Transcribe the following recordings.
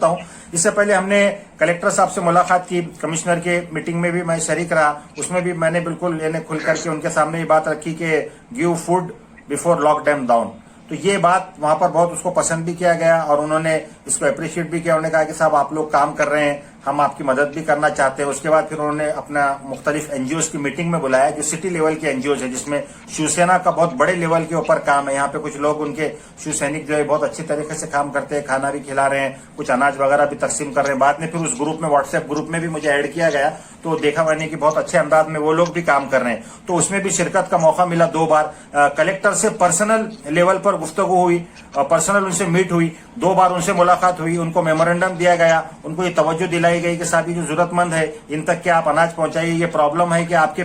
हूं। इससे पहले हमने कलेक्टर साहब से मुलाकात की, कमिश्नर के मीटिंग में भी मैं शरीक रहा। उसमें भी मैंने बिल्कुल खुल करके उनके सामने ये बात रखी कि give food before lockdown down. तो ये बात वहां पर बहुत उसको पसंद भी किया गया और उन्होंने इसको अप्रिशिएट भी किया। उन्होंने कहा कि साहब आप लोग काम कर रहे हैं, हम आपकी मदद भी करना चाहते हैं। उसके बाद फिर उन्होंने अपना मुख्तलिफ एनजीओज की मीटिंग में बुलाया, जो सिटी लेवल के एनजीओज है, जिसमें शिवसेना का बहुत बड़े लेवल के ऊपर काम है। यहाँ पे कुछ लोग उनके शिवसैनिक जो है बहुत अच्छी तरीके से काम करते हैं, खाना भी खिला रहे हैं, कुछ अनाज वगैरह भी तकसीम कर रहे हैं। बाद में फिर उस ग्रुप में, व्हाट्सएप ग्रुप में भी मुझे ऐड किया गया, तो देखा मैंने कि बहुत अच्छे अंदाज में वो लोग भी काम कर रहे हैं। तो उसमें भी शिरकत का मौका मिला 2 बार। कलेक्टर से पर्सनल लेवल पर गुफ्तगू हुई, पर्सनल उनसे मीट हुई, 2 बार उनसे मुलाकात हुई। उनको मेमोरेंडम दिया गया, उनको ये तवज्जो दिलाई गई कि साहब ये जो जरूरतमंद है इन तक के आप अनाज पहुंचाइए। ये प्रॉब्लम है कि आपके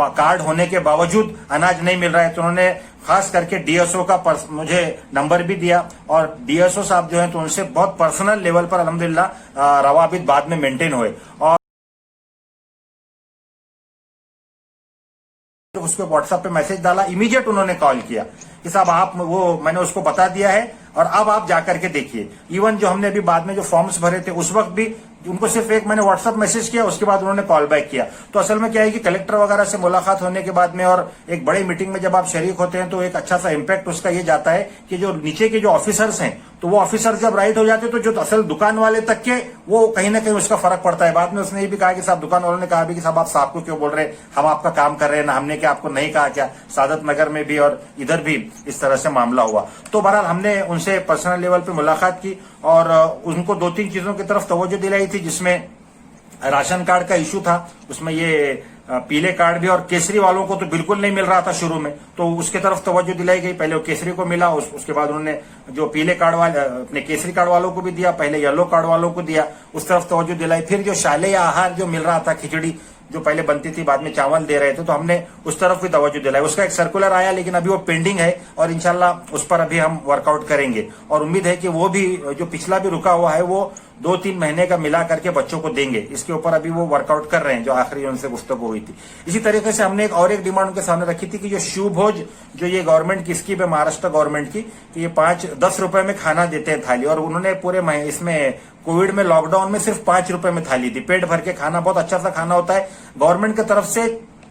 कार्ड होने के बावजूद अनाज नहीं मिल रहा है। तो उन्होंने खास करके डीएसओ का मुझे नंबर भी दिया और डीएसओ साहब जो है तो उनसे बहुत पर्सनल लेवल पर अल्हम्दुलिल्लाह रवाबित बाद में मेंटेन हुए। और उसको व्हाट्सएप पे मैसेज डाला, इमीडिएट उन्होंने कॉल किया कि साहब आप वो, मैंने उसको बता दिया है और अब आप जाकर के देखिए। इवन जो हमने अभी बाद में जो फॉर्म्स भरे थे उस वक्त भी उनको सिर्फ एक मैंने व्हाट्सएप मैसेज किया, उसके बाद उन्होंने कॉल बैक किया। तो असल में क्या है कि कलेक्टर वगैरह से मुलाकात होने के बाद में और एक बड़ी मीटिंग में जब आप शरीक होते हैं तो एक अच्छा सा इम्पैक्ट उसका ये जाता है कि जो नीचे के जो ऑफिसर्स हैं तो वो ऑफिसर जब राइट हो जाते हैं तो जो असल दुकान वाले तक के वो कहीं ना कहीं उसका फर्क पड़ता है। बाद में उसने ये भी कहा कि साहब, दुकान वालों ने कहा भी कि साहब आप साहब को क्यों बोल रहे हैं, हम आपका काम कर रहे हैं ना, हमने क्या आपको नहीं कहा क्या। सादत नगर में भी और इधर भी इस तरह से मामला हुआ। तो बहरहाल हमने उनसे पर्सनल लेवल पे मुलाकात की और उनको 2-3 चीजों की तरफ तवज्जो दिलाई थी, जिसमें राशन कार्ड का इशू था, उसमें ये पीले कार्ड भी, और केसरी वालों को तो बिल्कुल नहीं मिल रहा था शुरू में, तो उसके तरफ तवज्जो दिलाई गई। पहले वो केसरी को मिला, उसके बाद उन्होंने जो पीले कार्ड वाले अपने केसरी कार्ड वालों को भी दिया, पहले येलो कार्ड वालों को दिया, उस तरफ तवज्जो दिलाई। फिर जो शालेय आहार जो मिल रहा था, खिचड़ी जो पहले बनती थी बाद में चावल दे रहे थे, तो हमने उस तरफ भी तवज्जो दिलाई। उसका एक सर्कुलर आया लेकिन अभी वो पेंडिंग है और इंशाल्लाह उस पर अभी हम वर्कआउट करेंगे और उम्मीद है कि वो भी जो पिछला भी रुका हुआ है वो 2-3 महीने का मिला करके बच्चों को देंगे। इसके ऊपर अभी वो वर्कआउट कर रहे हैं, जो आखिरी उनसे गुफ्तगू हुई थी। इसी तरीके से हमने एक डिमांड उनके सामने रखी थी कि जो शिव भोज जो ये गवर्नमेंट की स्कीम है, महाराष्ट्र गवर्नमेंट की, कि ये 5-10 रुपए में खाना देते हैं थाली, और उन्होंने पूरे इसमें कोविड में लॉकडाउन में सिर्फ 5 रुपए में थाली दी। पेट भर के खाना, बहुत अच्छा सा खाना होता है। गवर्नमेंट की तरफ से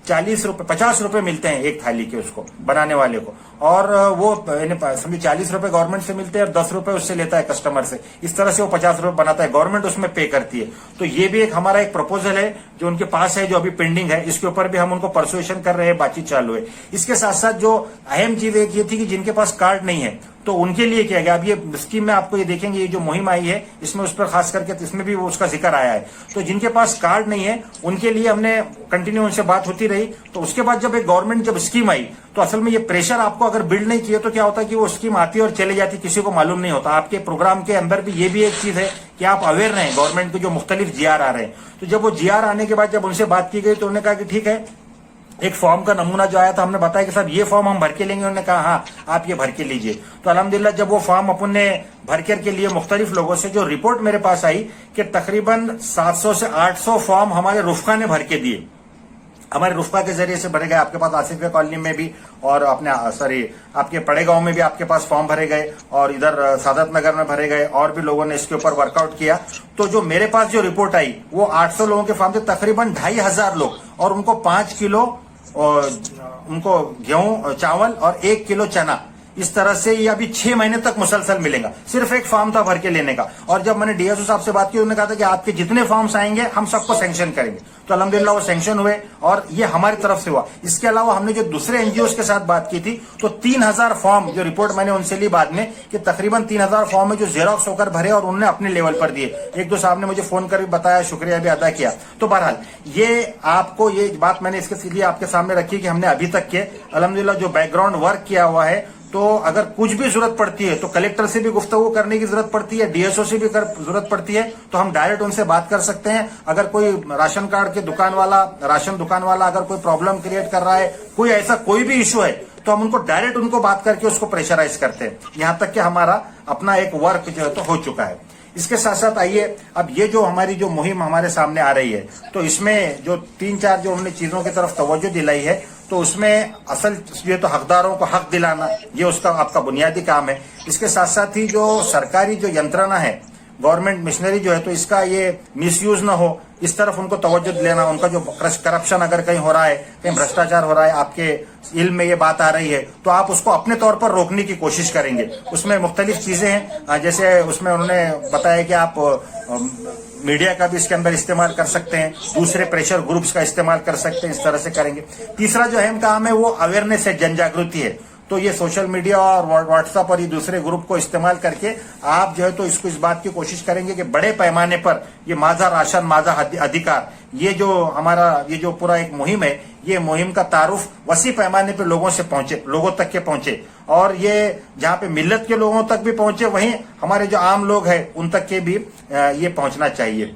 40 रुपए 50 रुपए मिलते हैं एक थाली के उसको बनाने वाले को, और वो समझो 40 रुपए गवर्नमेंट से मिलते हैं और 10 रुपए उससे लेता है कस्टमर से। इस तरह से वो 50 रुपए बनाता है, गवर्नमेंट उसमें पे करती है। तो ये भी एक हमारा एक प्रपोजल है जो उनके पास है, जो अभी पेंडिंग है। इसके ऊपर भी हम उनको परसुएशन कर रहे हैं, बातचीत चालू है। इसके साथ साथ जो अहम चीज एक ये थी कि जिनके पास कार्ड नहीं है तो उनके लिए किया गया। अब ये स्कीम में आपको ये देखेंगे, ये जो मुहिम आई है इसमें उस पर खास करके इसमें भी उसका जिक्र आया है। तो जिनके पास कार्ड नहीं है उनके लिए हमने कंटिन्यू उनसे बात होती रही। तो उसके बाद जब एक गवर्नमेंट जब स्कीम आई तो असल में ये प्रेशर आपको अगर बिल्ड नहीं किया तो क्या होता है कि वो स्कीम आती है और चली जाती, किसी को मालूम नहीं होता। आपके प्रोग्राम के अंदर भी ये भी एक चीज है कि आप अवेयर रहें गवर्नमेंट के जो मुख्तलिफ जीआर आ रहे हैं। तो जब वो जीआर आने के बाद जब उनसे बात की गई तो उन्होंने कहा कि ठीक है, एक फॉर्म का नमूना जो आया था हमने बताया कि साहब ये फॉर्म हम भर के लेंगे। उन्होंने कहा हाँ आप ये भर के लीजिए। तो अल्हम्दुलिल्लाह जब वो फॉर्म अपन ने भर के लिए मुख्तलिफ लोगों से जो रिपोर्ट मेरे पास आई कि तकरीबन 700 से 800 फॉर्म हमारे रुफका ने भर के दिए, हमारे रुफका के जरिए से भरे गए। आपके पास आसिफिया कॉलोनी में भी और अपने आपके पड़े गांव में भी आपके पास फॉर्म भरे गए और इधर सादत नगर में भरे गए, और भी लोगों ने इसके ऊपर वर्कआउट किया। तो जो मेरे पास जो रिपोर्ट आई वो 800 लोगों के फॉर्म थे, तकरीबन 2500 लोग, और उनको 5 किलो और उनको गेहूं चावल और 1 किलो चना, इस तरह से ये अभी 6 महीने तक मुसलसल मिलेगा। सिर्फ एक फॉर्म था भर के लेने का। और जब मैंने डीएसओ साहब से बात की उन्होंने कहा था कि आपके जितने फॉर्म्स आएंगे हम सबको सैंक्शन करेंगे। तो अल्हम्दुलिल्लाह वो सैंक्शन हुए और ये हमारी तरफ से हुआ। इसके अलावा हमने जो दूसरे एनजीओ के साथ बात की थी तो 3000 फॉर्म, जो रिपोर्ट मैंने उनसे ली बाद में, कि तकरीबन 3000 फॉर्म है जो जेरॉक्स होकर भरे और उन्होंने अपने लेवल पर दिए। 1-2 साहब ने मुझे फोन कर भी बताया, शुक्रिया भी अदा किया। तो बहरहाल ये आपको ये बात मैंने इसके लिए आपके सामने रखी कि हमने अभी तक के अल्हम्दुलिल्लाह जो बैकग्राउंड वर्क किया हुआ है। तो अगर कुछ भी जरूरत पड़ती है तो कलेक्टर से भी गुफ्तगू करने की जरूरत पड़ती है, डीएसओ से भी जरूरत पड़ती है, तो हम डायरेक्ट उनसे बात कर सकते हैं। अगर कोई राशन कार्ड के दुकान वाला, राशन दुकान वाला अगर कोई प्रॉब्लम क्रिएट कर रहा है, कोई ऐसा कोई भी इशू है, तो हम उनको डायरेक्ट उनको बात करके उसको प्रेशराइज करते हैं। यहां तक कि हमारा अपना एक वर्क जो है तो हो चुका है। इसके साथ साथ आइए, अब ये जो हमारी जो मुहिम हमारे सामने आ रही है तो इसमें जो 3-4 जो उन्होंने चीजों की तरफ तवज्जो दिलाई है, तो उसमें असल ये तो हकदारों को हक दिलाना, ये उसका आपका बुनियादी काम है। इसके साथ साथ ही जो सरकारी जो यंत्रणा है गवर्नमेंट मिशनरी जो है तो इसका ये मिसयूज ना हो, इस तरफ उनको तवज्जो लेना। उनका जो करप्शन अगर कहीं हो रहा है, कहीं भ्रष्टाचार हो रहा है, आपके इल्म में ये बात आ रही है, तो आप उसको अपने तौर पर रोकने की कोशिश करेंगे। उसमें मुख्तलिफ चीजें हैं, जैसे उसमें उन्होंने बताया कि आप मीडिया का भी इसके अंदर इस्तेमाल कर सकते हैं, दूसरे प्रेशर ग्रुप्स का इस्तेमाल कर सकते हैं, इस तरह से करेंगे। तीसरा जो अहम काम है वो अवेयरनेस है, जन जागृति है। तो ये सोशल मीडिया और व्हाट्सएप और ये दूसरे ग्रुप को इस्तेमाल करके आप जो है तो इसको इस बात की कोशिश करेंगे कि बड़े पैमाने पर ये माझा राशन माझा अधिकार, ये जो हमारा ये जो पूरा एक मुहिम है, ये मुहिम का तारुफ वसी पैमाने पे लोगों से पहुंचे, लोगों तक के पहुंचे, और ये जहां पे मिल्लत के लोगों तक भी पहुंचे, वहीं हमारे जो आम लोग हैं उन तक के भी ये पहुंचना चाहिए।